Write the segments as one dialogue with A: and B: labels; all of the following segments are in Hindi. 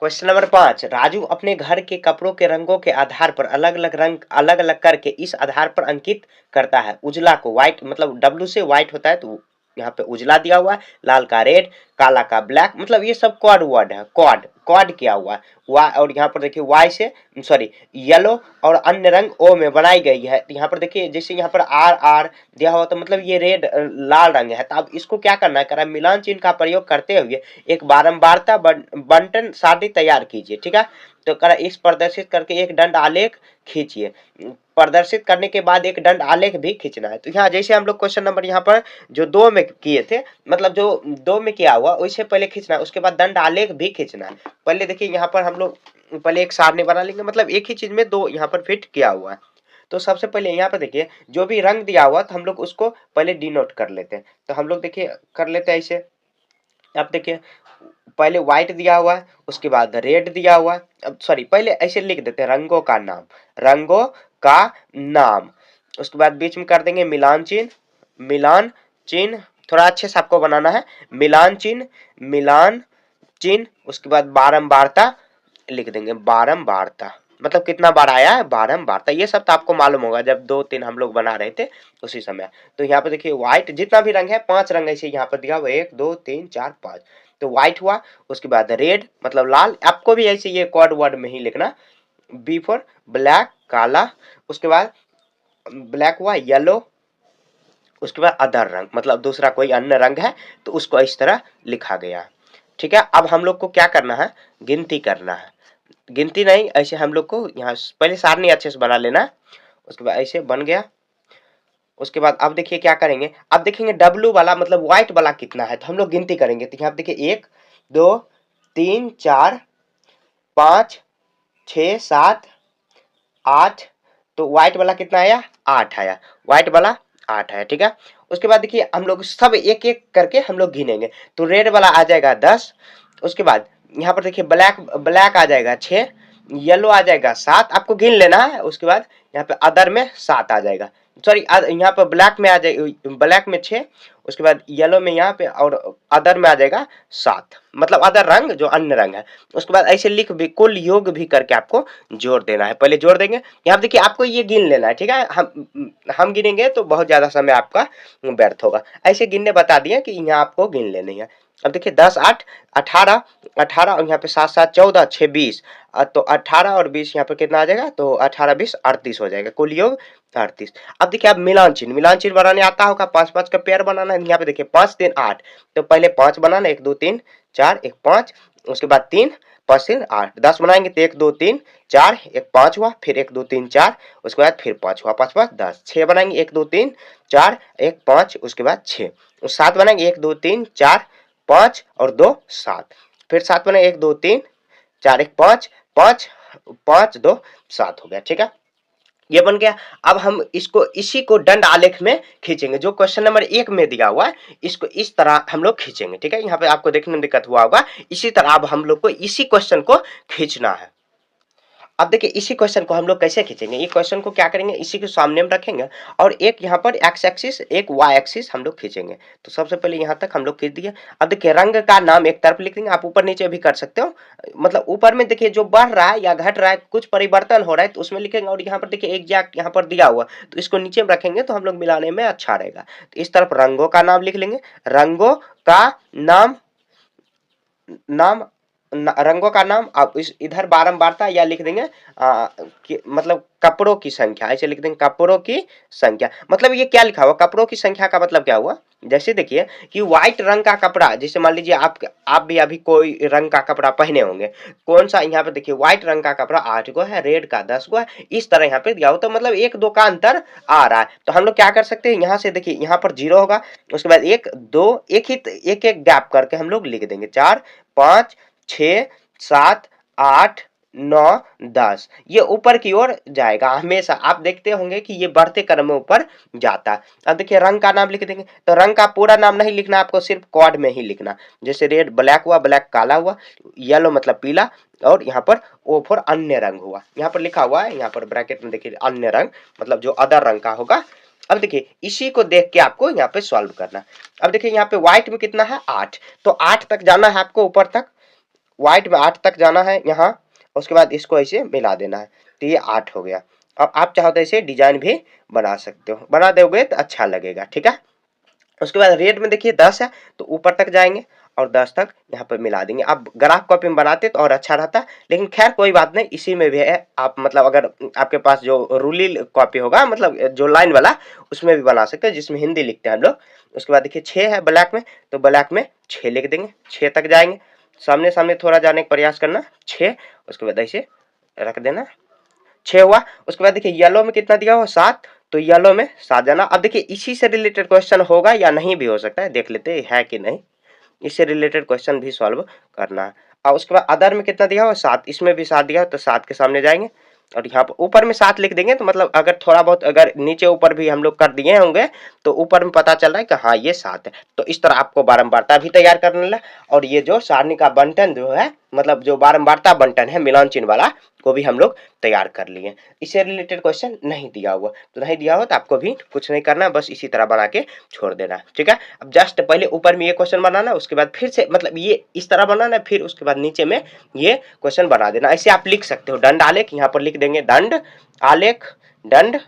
A: क्वेश्चन नंबर 5, राजू अपने घर के कपड़ों के रंगों के आधार पर अलग अलग रंग अलग अलग करके इस आधार पर अंकित करता है। उजला को व्हाइट, मतलब डब्लू से व्हाइट होता है तो यहाँ पे उजला दिया हुआ है, लाल का रेड, काला का ब्लैक, मतलब ये सब क्वाड वर्ड है, क्वाड क्वाड किया हुआ है। वाई, और यहाँ पर देखिए वाई से सॉरी येलो और अन्य रंग ओ में बनाई गई है। यहाँ पर देखिए जैसे यहाँ पर आर आर दिया हुआ तो मतलब ये रेड लाल रंग है। तो अब इसको क्या करना है, करा मिलान चिन्ह का प्रयोग करते हुए एक बारंबारता बंटन सारणी तैयार कीजिए। ठीक है, तो करा इस प्रदर्शित करके एक दंड आलेख खींचिए। प्रदर्शित करने के बाद एक दंड आलेख भी खींचना है। तो यहाँ जैसे हम लोग क्वेश्चन नंबर यहाँ पर जो 2 में किए थे, मतलब जो 2 में किया हुआ वैसे पहले खींचना है, उसके बाद दंड आलेख भी खींचना है। पहले देखिए यहाँ पर हम लोग पहले एक सारणी बना लेंगे, मतलब एक ही चीज में 2 यहाँ पर फिट किया हुआ है। तो सबसे पहले यहाँ पर देखिए जो भी रंग दिया हुआ तो हम लोग उसको पहले डिनोट कर लेते हैं। तो हम लोग देखिए कर लेते हैं ऐसे। अब देखिए पहले व्हाइट दिया हुआ है, उसके बाद रेड दिया हुआ है। अब सॉरी पहले ऐसे लिख देते हैं रंगों का नाम, रंगों का नाम। उसके बाद बीच में कर देंगे मिलान चिन्ह, मिलान चिन्ह थोड़ा अच्छे से आपको बनाना है, मिलान चिन्ह, मिलान चिन्ह। उसके बाद बारंबारता लिख देंगे, बारंबारता मतलब कितना बार आया है, बारंबारता। ये सब तो आपको मालूम होगा जब 2 3 हम लोग बना रहे थे उसी समय। तो यहाँ पे देखिए व्हाइट जितना भी रंग है 5 रंग ऐसे यहाँ पर दिया हुआ, 1 2 3 4 5। तो व्हाइट हुआ, उसके बाद रेड मतलब लाल, आपको भी ऐसे ये कोड वर्ड में ही लिखना, बी फॉर ब्लैक काला, उसके बाद ब्लैक हुआ येलो, उसके बाद अदर रंग मतलब दूसरा कोई अन्य रंग है तो उसको इस तरह लिखा गया। ठीक है, अब हम लोग को क्या करना है, गिनती करना है। गिनती नहीं, ऐसे हम लोग को यहाँ पहले सारणी अच्छे से बना लेना, उसके बाद ऐसे बन गया। उसके बाद अब देखिए क्या करेंगे, अब देखेंगे डब्लू वाला मतलब व्हाइट वाला कितना है, तो हम लोग गिनती करेंगे। तो यहाँ देखिए 1 2 3 4 5 6 7 8। तो व्हाइट वाला कितना आया, 8 आया, व्हाइट वाला 8 आया। ठीक है, उसके बाद देखिए हम लोग सब एक एक करके हम लोग गिनेंगे। तो रेड वाला आ जाएगा 10, उसके बाद यहाँ पर देखिए ब्लैक ब्लैक आ जाएगा 6, येलो आ जाएगा 7, आपको गिन लेना है। उसके बाद यहाँ पे अदर में 7 आ जाएगा, सॉरी यहाँ पर ब्लैक में आ जाएगा, ब्लैक में 6, उसके बाद येलो में यहाँ पे और अदर में आ जाएगा 7, मतलब अदर रंग जो अन्य रंग है। उसके बाद ऐसे लिख भी कुल योग भी करके आपको जोड़ देना है, पहले जोड़ देंगे। यहाँ देखिए आपको ये गिन लेना है। ठीक है, हम गिनेंगे तो बहुत ज्यादा समय आपका व्यर्थ होगा, ऐसे गिनने बता दिए कि यहाँ आपको गिन लेनी है। अब देखिए 10 8 18, 18 और यहाँ पे 7 7 14 6 20। तो 18 और 20 यहाँ पे कितना आ जाएगा, तो 18 20 38 हो जाएगा, कुल योग 38। अब देखिए आप मिलान चिन्ह बनाने आता होगा, 5 5 का पेयर बनाना है। यहाँ पे देखिए 5 3 8, तो पहले 5 बनाना, 1 2 3 4 1 5, उसके बाद 3 5 3 8, 10 बनाएंगे तो 1 2 3 4 1 5 हुआ, फिर 1 2 3 4, उसके बाद फिर 5 हुआ, 5 5 10, 6 बनाएंगे 1 2 3 4 1 5, उसके बाद 6, 7 बनाएंगे 1 2 3 4 5 और 2 7, फिर 7 बनाएंगे 1 2 3 4 1 5 5 5 2 7 हो गया। ठीक है, ये बन गया। अब हम इसको इसी को दंड आलेख में खींचेंगे, जो क्वेश्चन नंबर 1 में दिया हुआ है इसको इस तरह हम लोग खींचेंगे। ठीक है, यहाँ पे आपको देखने में दिक्कत हुआ होगा, इसी तरह अब हम लोग को इसी क्वेश्चन को खींचना है। अब देखिए इसी क्वेश्चन को हम लोग कैसे खींचेंगे, ये क्वेश्चन को क्या करेंगे, इसी के सामने में रखेंगे और एक यहाँ पर एक्स एक्सिस एक वाई एक्सिस हम लोग खींचेंगे। तो सबसे पहले यहाँ तक हम लोग खींच दिए। अब देखिए रंग का नाम एक तरफ लिख देंगे, आप ऊपर नीचे भी कर सकते हो, मतलब ऊपर में देखिए जो बढ़ रहा है या घट रहा है, कुछ परिवर्तन हो रहा है तो उसमें लिखेंगे, और यहाँ पर देखिए एग्जैक्ट यहाँ पर दिया हुआ तो इसको नीचे में रखेंगे तो हम लोग मिलाने में अच्छा रहेगा। तो इस तरफ रंगों का नाम लिख लेंगे, रंगों का नाम, नाम रंगों का नाम। आप इस इधर बारंबारता या लिख देंगे मतलब कपड़ों की संख्या, ऐसे लिख देंगे कपड़ों की संख्या। मतलब ये क्या लिखा हुआ, कपड़ों की संख्या का मतलब क्या हुआ, जैसे देखिए कि व्हाइट रंग का कपड़ा, जैसे मान लीजिए आप भी अभी कोई रंग का कपड़ा पहने होंगे, कौन सा, यहाँ पे देखिए व्हाइट रंग का कपड़ा 8 गो है, रेड का 10 गो है, इस तरह यहाँ पे दिया हो, तो मतलब 1 2 का अंतर आ रहा है। तो हम लोग क्या कर सकते हैं, यहाँ से देखिए यहाँ पर 0 होगा, उसके बाद 1 2 एक एक गैप करके हम लोग लिख देंगे, 4 5 6 7 8 9 10, ये ऊपर की ओर जाएगा हमेशा, आप देखते होंगे कि ये बढ़ते क्रम में ऊपर जाता है। अब देखिए रंग का नाम लिख देंगे, तो रंग का पूरा नाम नहीं लिखना, आपको सिर्फ कोड में ही लिखना, जैसे रेड ब्लैक हुआ, ब्लैक काला हुआ, येलो मतलब पीला, और यहाँ पर ओ फॉर अन्य रंग हुआ, यहाँ पर लिखा हुआ है, यहाँ पर ब्रैकेट में देखिए अन्य रंग मतलब जो अदर रंग का होगा। अब देखिए इसी को देख के आपको यहाँ पे सॉल्व करना। अब देखिए यहाँ पे व्हाइट में कितना है 8, तो 8 तक जाना है आपको ऊपर तक, व्हाइट में 8 तक जाना है यहाँ, उसके बाद इसको ऐसे मिला देना है, तो ये 8 हो गया। अब आप चाहो तो ऐसे डिजाइन भी बना सकते हो, बना दोगे तो अच्छा लगेगा, ठीक है। उसके बाद रेड में देखिए 10 है, तो ऊपर तक जाएंगे और 10 तक यहाँ पर मिला देंगे। आप ग्राफ कॉपी में बनाते तो और अच्छा रहता, लेकिन खैर कोई बात नहीं, इसी में भी है। आप मतलब अगर आपके पास जो रूली कॉपी होगा, मतलब जो लाइन वाला, उसमें भी बना सकते हैं, जिसमें हिंदी लिखते हैं हम लोग। उसके बाद देखिए 6 है ब्लैक में, तो ब्लैक में 6 लिख देंगे, 6 तक जाएंगे, सामने सामने थोड़ा जाने का प्रयास करना, 6। उसके बाद ऐसे रख देना, 6 हुआ। उसके बाद देखिए येलो में कितना दिया हुआ, 7, तो येलो में 7 जाना। अब देखिए इसी से रिलेटेड क्वेश्चन होगा या नहीं भी हो सकता है, देख लेते हैं है कि नहीं। इससे रिलेटेड क्वेश्चन भी सॉल्व करना है। और उसके बाद अदर में कितना दिया हुआ, 7, इसमें भी 7 दिया हो, तो 7 के सामने जाएंगे और यहाँ पर ऊपर में 7 लिख देंगे। तो मतलब अगर थोड़ा बहुत अगर नीचे ऊपर भी हम लोग कर दिए होंगे, तो ऊपर में पता चल रहा है कि हाँ ये 7 है। तो इस तरह आपको बारंबारता भी तैयार करना है, और ये जो सारणी का बंटन जो है, मतलब जो बारंबारता बंटन है मिलान चिन्ह वाला, को भी हम लोग तैयार कर लिए। इससे रिलेटेड क्वेश्चन नहीं दिया हुआ, तो नहीं दिया हो तो आपको भी कुछ नहीं करना, बस इसी तरह बना के छोड़ देना, ठीक है। अब जस्ट पहले ऊपर में ये क्वेश्चन बनाना, उसके बाद फिर से मतलब ये इस तरह बनाना, फिर उसके बाद नीचे में ये क्वेश्चन बना देना। ऐसे आप लिख सकते हो, दंड आलेख, यहाँ पर लिख देंगे दंड आलेख, दंड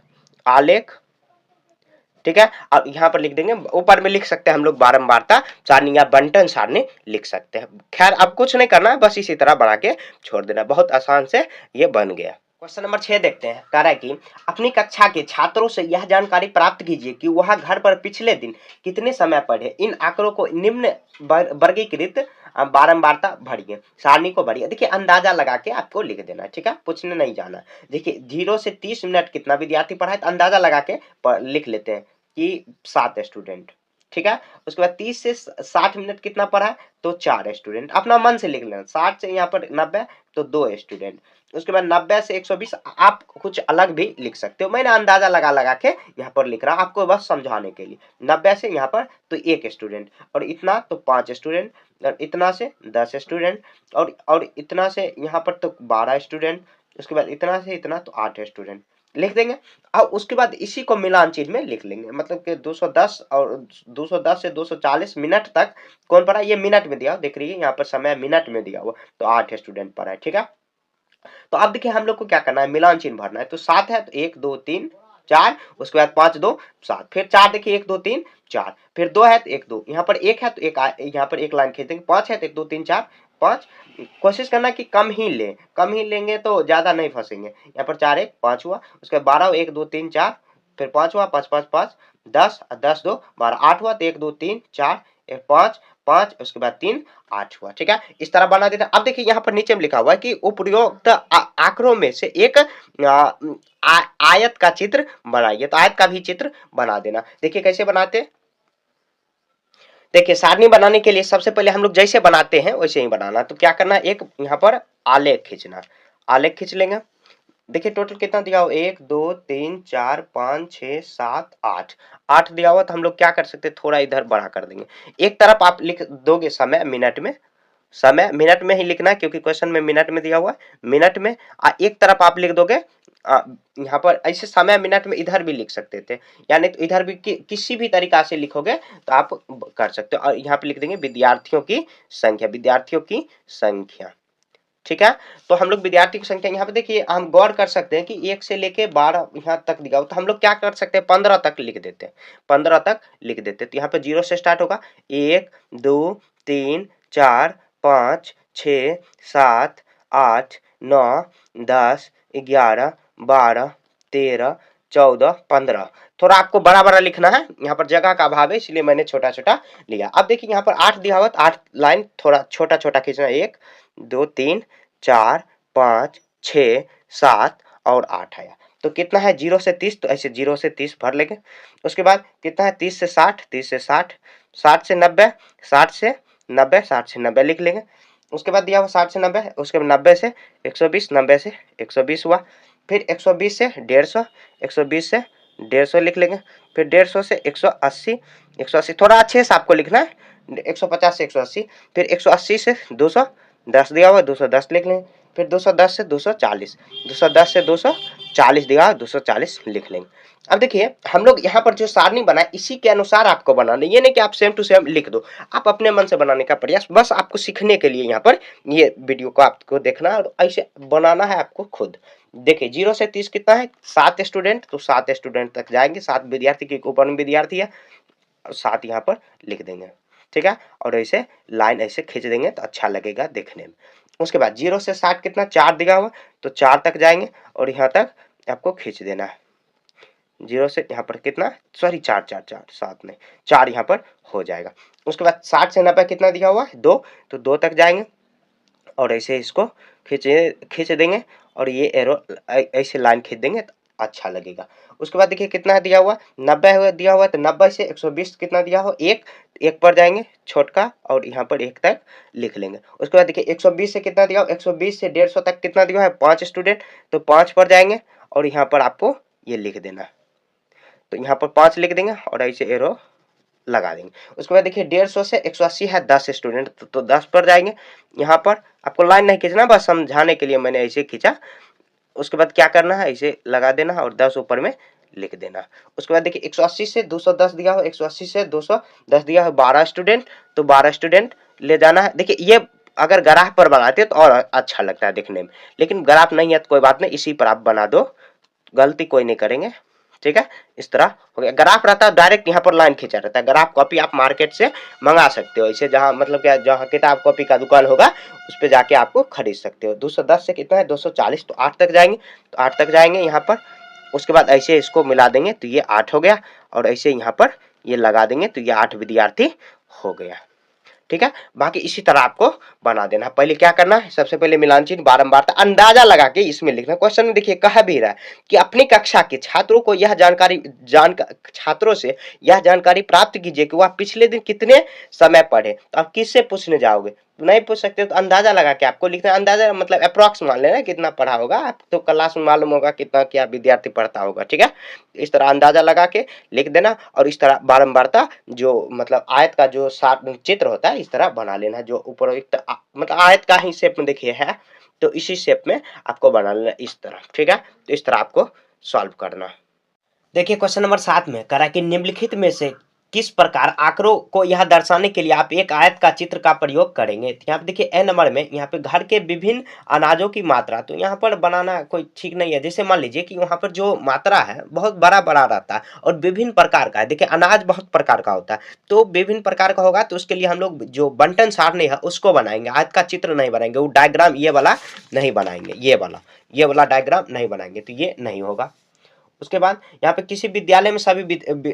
A: आलेख, ठीक है। अब यहाँ पर लिख देंगे, ऊपर में लिख सकते हैं हम लोग बारंबारता सारणी या बंटन सारणी लिख सकते हैं। खैर अब कुछ नहीं करना है, बस इसी तरह बना के छोड़ देना, बहुत आसान से ये बन गया। क्वेश्चन नंबर 6 देखते हैं। कह रहा है कि अपनी कक्षा के छात्रों से यह जानकारी प्राप्त कीजिए कि वह घर पर पिछले दिन कितने समय पढ़े। इन आंकड़ों को निम्न वर्गीकृत बारंबारता भरिए, सारणी को भरिए। देखिए अंदाजा लगा के आपको लिख देना है, ठीक है, पूछने नहीं जाना। देखिए 0 से 30 मिनट कितना विद्यार्थी पढ़ा है, तो अंदाजा लगा के लिख लेते हैं कि 7 स्टूडेंट, ठीक है। उसके बाद 30 से 60 मिनट कितना पढ़ा है, तो 4 स्टूडेंट, अपना मन से लिख लेना। 60 से यहाँ पर 90, तो 2 स्टूडेंट। उसके बाद 90 से 120 आप कुछ अलग भी लिख सकते हो, मैंने अंदाजा लगा के यहाँ पर लिख रहा हूँ आपको बस समझाने के लिए। 90 से यहाँ पर तो 1 स्टूडेंट, और इतना तो 5 स्टूडेंट, और इतना से 10 स्टूडेंट, और इतना से यहाँ पर तो 12 स्टूडेंट। उसके बाद इतना से इतना तो 8 स्टूडेंट लिख देंगे। अब उसके बाद इसी को मिलान चिन्ह में लिख लेंगे, मतलब कि 210 और 210 से 240 मिनट तक कौन पढ़ा, ये मिनट में दिया, देख रही है यहाँ पर समय मिनट में दिया हुआ, तो 8 स्टूडेंट पढ़ा है, ठीक है। तो अब देखिए हम लोग को क्या करना है, मिलान चिन्ह भरना है। तो 7 है, तो 1 2 3 4, उसके बाद 5 2 7, फिर 4 देखिए 1 2 3 4, फिर 2 है तो 1 2, यहाँ पर 1 है तो एक यहाँ पर एक लाइन खींच देंगे। 5 है तो 1 2 3 4 5, कोशिश करना कि कम ही ले, कम ही लेंगे तो ज्यादा नहीं फंसेंगे। यहाँ पर 4 1 5 हुआ, उसके बाद 12 1 2 3 4, फिर 5 हुआ, 5 5 5 10, 10 2 12, 8 हुआ, तो 1 2 3 4 1 5 5, उसके बाद 3 8 हुआ, ठीक है। इस तरह बना देना। अब देखिए यहाँ पर नीचे में लिखा हुआ है कि उपरोक्त आंकड़ों में से एक आयत का चित्र बनाइए, तो आयत का भी चित्र बना देना। देखिए कैसे बनाते, देखिए सारणी बनाने के लिए सबसे पहले हम लोग जैसे बनाते हैं वैसे ही बनाना। तो क्या करना है, एक यहाँ पर आलेख खींचना, आलेख खींच लेंगे। देखिए टोटल कितना दिया हुआ, 1 2 3 4 5 6 7 8, 8 दिया हुआ। तो हम लोग क्या कर सकते हैं, थोड़ा इधर बढ़ा कर देंगे। एक तरफ आप लिख दोगे समय मिनट में, समय मिनट में ही लिखना है क्योंकि क्वेश्चन में मिनट में दिया हुआ है, मिनट में। एक तरफ आप लिख दोगे यहाँ पर ऐसे समय मिनट में इधर भी लिख सकते थे, यानी तो इधर भी किसी भी तरीका से लिखोगे तो आप कर सकते हो। और यहाँ पे लिख देंगे विद्यार्थियों की संख्या, विद्यार्थियों की संख्या, ठीक है। तो हम लोग विद्यार्थी की संख्या यहाँ पे देखिए हम गौर कर सकते हैं कि 1 से लेके 12 यहाँ तक दिया हो, तो हम लोग क्या कर सकते हैं, 15 तक लिख देते हैं, 15 तक लिख देते हैं। तो यहाँ पे 0 से स्टार्ट होगा, 1 2 3 4 5 6 7 8 9 10 11 12 13 14 15। थोड़ा आपको बड़ा बड़ा लिखना है, यहाँ पर जगह का अभाव है इसलिए मैंने छोटा छोटा लिया। अब देखिए यहाँ पर 8 दिया हुआ, 8 लाइन थोड़ा छोटा छोटा खींचना, 1 2 3 4 5 6 7 और 8 आया। तो कितना है 0 से 30, तो ऐसे 0 से 30 भर लेंगे। उसके बाद कितना है 30 से 60, 30 से 60, 60 से 90, 60 से 90, 60 से 90 लिख लेंगे। उसके बाद दिया हुआ 60 से 90, उसके बाद 90 से 120, 90 से 120 हुआ, फिर 120 से 150, 120 से 150 लिख लेंगे, फिर 150 से 180, 180 थोड़ा अच्छे से आपको लिखना है, 150 से 180, फिर 180 से 200, 10 दिया हुआ है 210 लिख लेंगे, फिर 210 से 240, 210 से 240 दिया हुआ 240 लिख लेंगे। अब देखिए हम लोग यहाँ पर जो सारणी बनाए इसी के अनुसार आपको बनाना, ये नहीं कि आप सेम टू सेम लिख दो, आप अपने मन से बनाने का प्रयास, बस आपको सीखने के लिए यहाँ पर ये वीडियो को आपको देखना और ऐसे बनाना है आपको खुद। देखिए 0 से 30 कितना है, 7 स्टूडेंट, तो 7 स्टूडेंट तक जाएंगे, 7 विद्यार्थी के ऊपर में विद्यार्थी है और 7 यहाँ पर लिख देंगे, ठीक है। और ऐसे लाइन ऐसे खींच देंगे तो अच्छा लगेगा देखने में। उसके बाद 0 से 60 कितना, 4 दिया हुआ, तो 4 तक जाएंगे और यहाँ तक आपको खींच देना है। 0 से यहाँ पर कितना, सॉरी 4 4 4 7 नहीं 4 यहाँ पर हो जाएगा। उसके बाद 60 से 90 कितना दिया हुआ है 2, तो 2 तक जाएंगे और ऐसे इसको खींच देंगे और ये एरो ऐसे लाइन खींच देंगे तो अच्छा लगेगा। उसके बाद देखिए कितना दिया हुआ 90 दिया हुआ, तो 90 से 120 कितना दिया हो, एक पर जाएंगे छोटका और यहाँ पर 1 तक लिख लेंगे। उसके बाद देखिए 120 से कितना दिया हो, 120 से 150 तक कितना दिया है 5 स्टूडेंट, तो 5 पर जाएंगे और यहाँ पर आपको ये लिख देना, तो यहाँ पर 5 लिख देंगे और ऐसे एरो लगा देंगे। उसके बाद देखिए 150 से 180 है 10 स्टूडेंट, तो 10 पर जाएंगे, यहाँ पर आपको लाइन नहीं खींचना, बस समझाने के लिए मैंने ऐसे खींचा। उसके बाद क्या करना है, ऐसे लगा देना है और 10 ऊपर में लिख देना। उसके बाद देखिए 180 से 210 दिया हो, 180 से 210 दिया हो 12 स्टूडेंट, तो 12 स्टूडेंट ले जाना है। देखिए ये अगर ग्राफ पर बनाते तो और अच्छा लगता है देखने में, लेकिन ग्राफ नहीं है तो कोई बात नहीं, इसी पर आप बना दो, गलती कोई नहीं करेंगे, ठीक है। इस तरह हो गया। ग्राफ रहता है डायरेक्ट यहाँ पर लाइन खींचा रहता है, ग्राफ कॉपी आप मार्केट से मंगा सकते हो, ऐसे जहाँ मतलब क्या जहाँ किताब कॉपी का दुकान होगा उस पर जाके आपको खरीद सकते हो। 210 से कितना है 240, तो 8 तक जाएंगे, तो 8 तक जाएंगे यहाँ पर। उसके बाद ऐसे इसको मिला देंगे तो ये 8 हो गया और ऐसे यहाँ पर ये लगा देंगे तो ये 8 विद्यार्थी हो गया, ठीक है। बाकी इसी तरह आपको बना देना। पहले क्या करना है, सबसे पहले मिलान चिन्ह बारंबारता अंदाजा लगा के इसमें लिखना। क्वेश्चन में देखिए कहा भी रहा है कि अपनी कक्षा के छात्रों को यह छात्रों से यह जानकारी प्राप्त कीजिए कि वह पिछले दिन कितने समय पढ़े। तो आप किससे पूछने जाओगे, नहीं पूछ सकते तो अंदाजा लगा के आपको लिखना है। अंदाजा मतलब अप्रॉक्स मान लेना कितना पढ़ा होगा, आप तो क्लास में मालूम होगा कितना क्या विद्यार्थी पढ़ता होगा, ठीक है। इस तरह अंदाजा लगा के लिख देना और इस तरह बारंबारता जो मतलब आयत का जो चित्र होता है इस तरह बना लेना, जो ऊपर मतलब आयत का ही शेप में देखिए है, तो इसी शेप में आपको बना लेना इस तरह, ठीक है। तो इस तरह आपको सॉल्व करना। देखिए क्वेश्चन नंबर 7 में करा कि निम्नलिखित में से किस प्रकार आंकड़ों को यह दर्शाने के लिए आप एक आयत का चित्र का प्रयोग करेंगे। तो यहाँ पे देखिए ए नंबर में यहाँ पे घर के विभिन्न अनाजों की मात्रा, तो यहाँ पर बनाना कोई ठीक नहीं है। जैसे मान लीजिए कि वहाँ पर जो मात्रा है बहुत बड़ा बड़ा रहता है और विभिन्न प्रकार का है। देखिए अनाज बहुत प्रकार का होता है, तो विभिन्न प्रकार का होगा, तो उसके लिए हम लोग जो बंटन सारणी है उसको बनाएंगे, आयत का चित्र नहीं बनाएंगे। वो डायग्राम ये वाला नहीं बनाएंगे, ये वाला डायग्राम नहीं बनाएंगे, तो ये नहीं होगा। उसके बाद यहाँ पे किसी विद्यालय में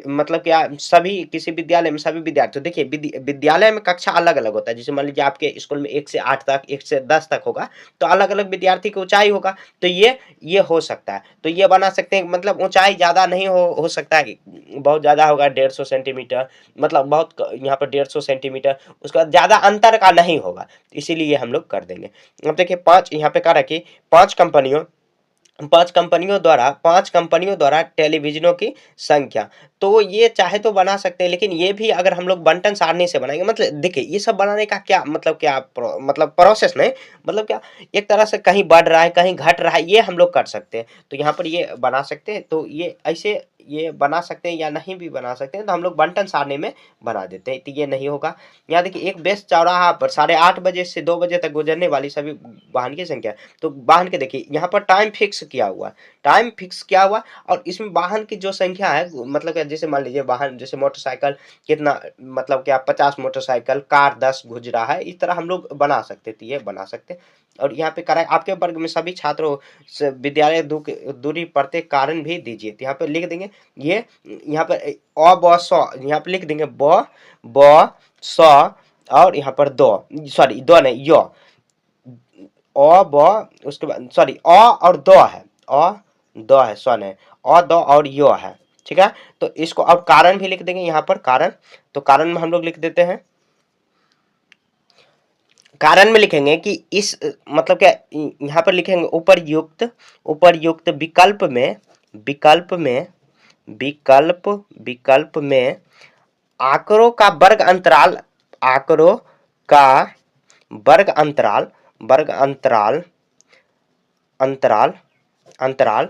A: मतलब क्या सभी किसी विद्यालय में सभी विद्यार्थी, देखिए विद्यालय में कक्षा अलग अलग होता है। जैसे मान लीजिए आपके स्कूल में 1 से 8 तक 1 से 10 तक होगा, तो अलग अलग विद्यार्थी की ऊंचाई होगा, तो ये हो सकता है, तो ये बना सकते हैं। मतलब ऊंचाई ज़्यादा नहीं हो सकता है, बहुत ज़्यादा होगा 150 सेंटीमीटर, मतलब बहुत यहाँ पर 150 सेंटीमीटर, उसके बाद ज़्यादा अंतर का नहीं होगा, इसीलिए हम लोग कर देंगे। अब देखिए 5 यहाँ पे कह रखी 5 कंपनियों द्वारा टेलीविजनों की संख्या, तो ये चाहे तो बना सकते हैं, लेकिन ये भी अगर हम लोग बंटन सारणी से बनाएंगे, मतलब देखिए ये सब बनाने का क्या मतलब क्या मतलब प्रोसेस नहीं, मतलब क्या एक तरह से कहीं बढ़ रहा है कहीं घट रहा है, ये हम लोग कर सकते हैं। तो यहाँ पर ये बना सकते हैं, तो ये ऐसे ये बना सकते हैं या नहीं भी बना सकते हैं, तो हम लोग बंटन सारणी में बना देते हैं, तो ये नहीं होगा। यहाँ देखिए एक बेस चौराहा पर 8:30 बजे से 2 बजे तक गुजरने वाली सभी वाहन की संख्या, तो वाहन के देखिए यहाँ पर टाइम फिक्स किया हुआ और इसमें वाहन की जो संख्या है, मतलब जैसे मान लीजिए वाहन जैसे मोटरसाइकिल कितना, मतलब क्या 50 मोटरसाइकिल, कार 10 गुजरा है, इस तरह हम लोग बना सकते थे, ये बना सकते। और यहाँ पे करा आपके वर्ग में सभी छात्रों से विद्यालय दूरी प्रत्येक कारण भी दीजिए, तो यहाँ पे लिख देंगे ये, यहाँ पर अ ब स यहाँ पे लिख देंगे ब स और यहाँ पर दो नहीं य, अ ब उसके बाद सॉरी अ और द है, सन है, अ द और य है, ठीक है। तो इसको अब कारण भी लिख देंगे यहाँ पर कारण, तो कारण में हम लोग लिख देते हैं, कारण में लिखेंगे कि इस मतलब क्या यहाँ पर लिखेंगे उपरयुक्त विकल्प में आंकड़ों का वर्ग अंतराल वर्ग अंतराल अंतराल अंतराल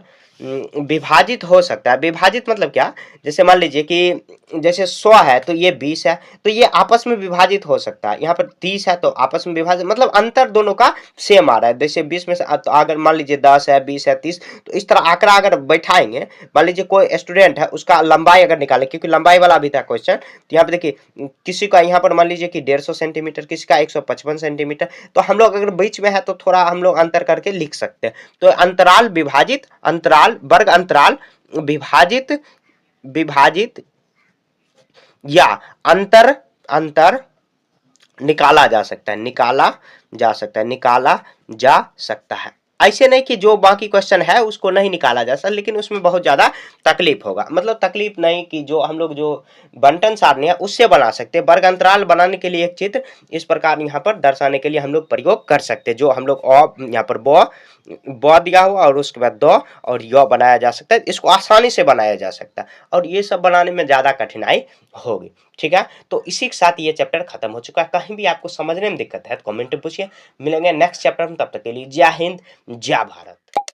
A: विभाजित हो सकता है। विभाजित मतलब क्या, जैसे मान लीजिए कि जैसे 100 है तो ये 20 है, तो ये आपस में विभाजित हो सकता है। यहाँ पर 30 है तो आपस में विभाजित, मतलब अंतर दोनों का सेम आ रहा है। जैसे 20 में से तो अगर मान लीजिए 10 है, 20 है, 30, तो इस तरह आंकड़ा अगर बैठाएंगे, मान लीजिए कोई स्टूडेंट है उसका लंबाई अगर निकाले, क्योंकि लंबाई वाला भी था क्वेश्चन, तो यहाँ पे देखिए किसी का यहाँ पर मान लीजिए कि 150 सेंटीमीटर, किसी का 155 सेंटीमीटर, तो हम लोग अगर बीच में है तो थोड़ा हम लोग अंतर करके लिख सकते हैं। तो अंतराल विभाजित, अंतराल वर्ग अंतराल विभाजित विभाजित या अंतर अंतर निकाला जा सकता है, निकाला जा सकता है, निकाला जा सकता है। ऐसे नहीं कि जो बाकी क्वेश्चन है उसको नहीं निकाला जा सकता, लेकिन उसमें बहुत ज्यादा तकलीफ होगा। मतलब तकलीफ नहीं कि जो हम लोग जो बंटन सारणी है उससे बना सकते हैं। वर्ग अंतराल बनाने के लिए एक चित्र इस प्रकार यहाँ पर दर्शाने के लिए हम लोग प्रयोग कर सकते हैं। जो हम लोग यहाँ पर ब दिया हुआ और उसके बाद द और य बनाया जा सकता है। इसको आसानी से बनाया जा सकता है और ये सब बनाने में ज्यादा कठिनाई होगी। ठीक है, तो इसी के साथ ये चैप्टर खत्म हो चुका है। कहीं भी आपको समझने में दिक्कत है तो कमेंट में पूछिए। मिलेंगे नेक्स्ट चैप्टर में, तब तक के लिए जय हिंद जय भारत।